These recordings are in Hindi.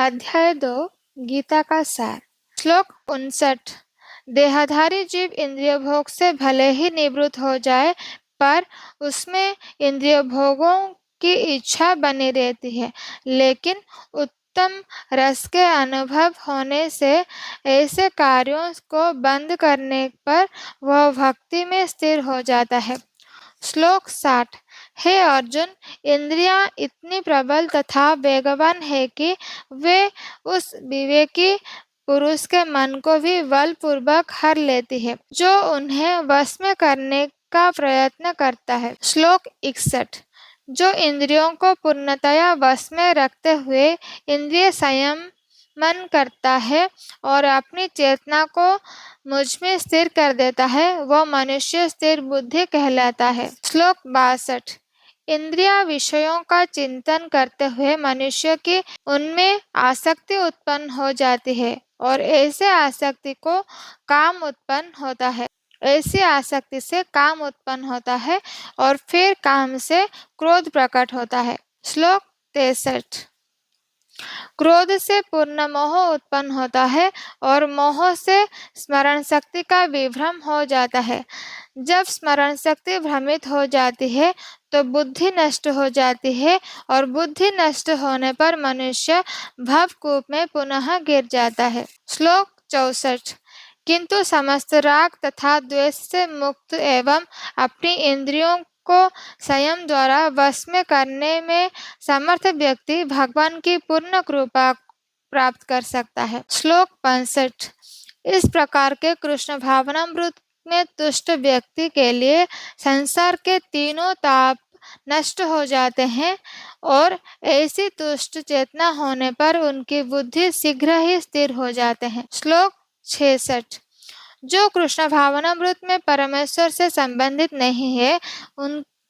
अध्याय 2 गीता का सार। श्लोक 59। देहधारी जीव इंद्रिय भोग से भले ही निवृत्त हो जाए, पर उसमें इंद्रिय भोगों की इच्छा बनी रहती है। लेकिन उत्तम रस के अनुभव होने से ऐसे कार्यों को बंद करने पर वह भक्ति में स्थिर हो जाता है। श्लोक 60। हे अर्जुन, इंद्रियां इतनी प्रबल तथा वेगवान है कि वे उस विवेकी पुरुष के मन को भी बलपूर्वक हर लेती है जो उन्हें वश में करने का प्रयत्न करता है। श्लोक 61। जो इंद्रियों को पूर्णतया वश में रखते हुए इंद्रिय संयमन करता है और अपनी चेतना को मुझ में स्थिर कर देता है, वह मनुष्य स्थिर बुद्धि कहलाता है। श्लोक 62। इंद्रिया विषयों का चिंतन करते हुए मनुष्य की उनमें आसक्ति उत्पन्न हो जाती है और ऐसे आसक्ति को काम उत्पन्न होता है। ऐसी आसक्ति से काम उत्पन्न होता है और फिर काम से क्रोध प्रकट होता है। श्लोक 63। क्रोध से पूर्ण मोह उत्पन्न होता है और मोह से स्मरण शक्ति का विभ्रम हो जाता है। जब स्मरण शक्ति भ्रमित हो जाती है तो बुद्धि नष्ट हो जाती है और बुद्धि नष्ट होने पर मनुष्य भवकूप में पुनः गिर जाता है। श्लोक 64। किंतु समस्त राग तथा द्वेष से मुक्त एवं अपनी इंद्रियों को संयम द्वारा वश में करने में समर्थ व्यक्ति भगवान की पूर्ण कृपा प्राप्त कर सकता है। श्लोक 65। इस प्रकार के कृष्ण भावनामृत में तुष्ट व्यक्ति के लिए संसार के तीनों ताप नष्ट हो जाते हैं और ऐसी तुष्ट चेतना होने पर उनकी बुद्धि शीघ्र ही स्थिर हो जाते हैं। श्लोक 66। जो कृष्ण भावनामृत में परमेश्वर से संबंधित नहीं है,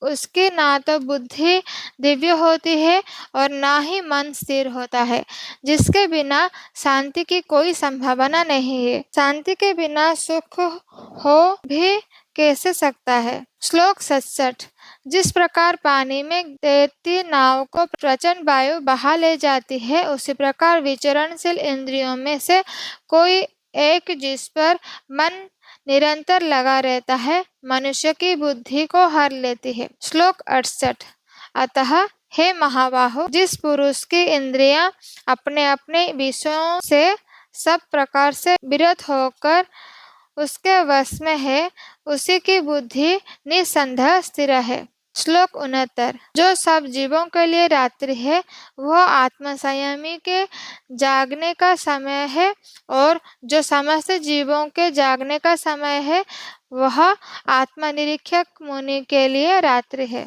उसकी ना तो बुद्धि दिव्य होती है और ना ही मन स्थिर होता है, जिसके बिना शांति की कोई संभावना नहीं है। शांति के बिना सुख हो भी कैसे सकता है। श्लोक 67। जिस प्रकार पानी में तैरती नाव को प्रचंड वायु बहा ले जाती है, उसी प्रकार विचरणशील इंद्रियों में से कोई एक जिस पर मन निरंतर लगा रहता है, मनुष्य की बुद्धि को हर लेती है। श्लोक 68। अतः हे महाबाहो, जिस पुरुष की इंद्रियां अपने अपने विषयों से सब प्रकार से विरत होकर उसके वश में है, उसी की बुद्धि निसंदेह स्थिर है। श्लोक 69। जो सब जीवों के लिए रात्रि है, वह आत्म संयमी के जागने का समय है, और जो समस्त जीवों के जागने का समय है, वह आत्मनिरीक्षक मुनि के लिए रात्रि है।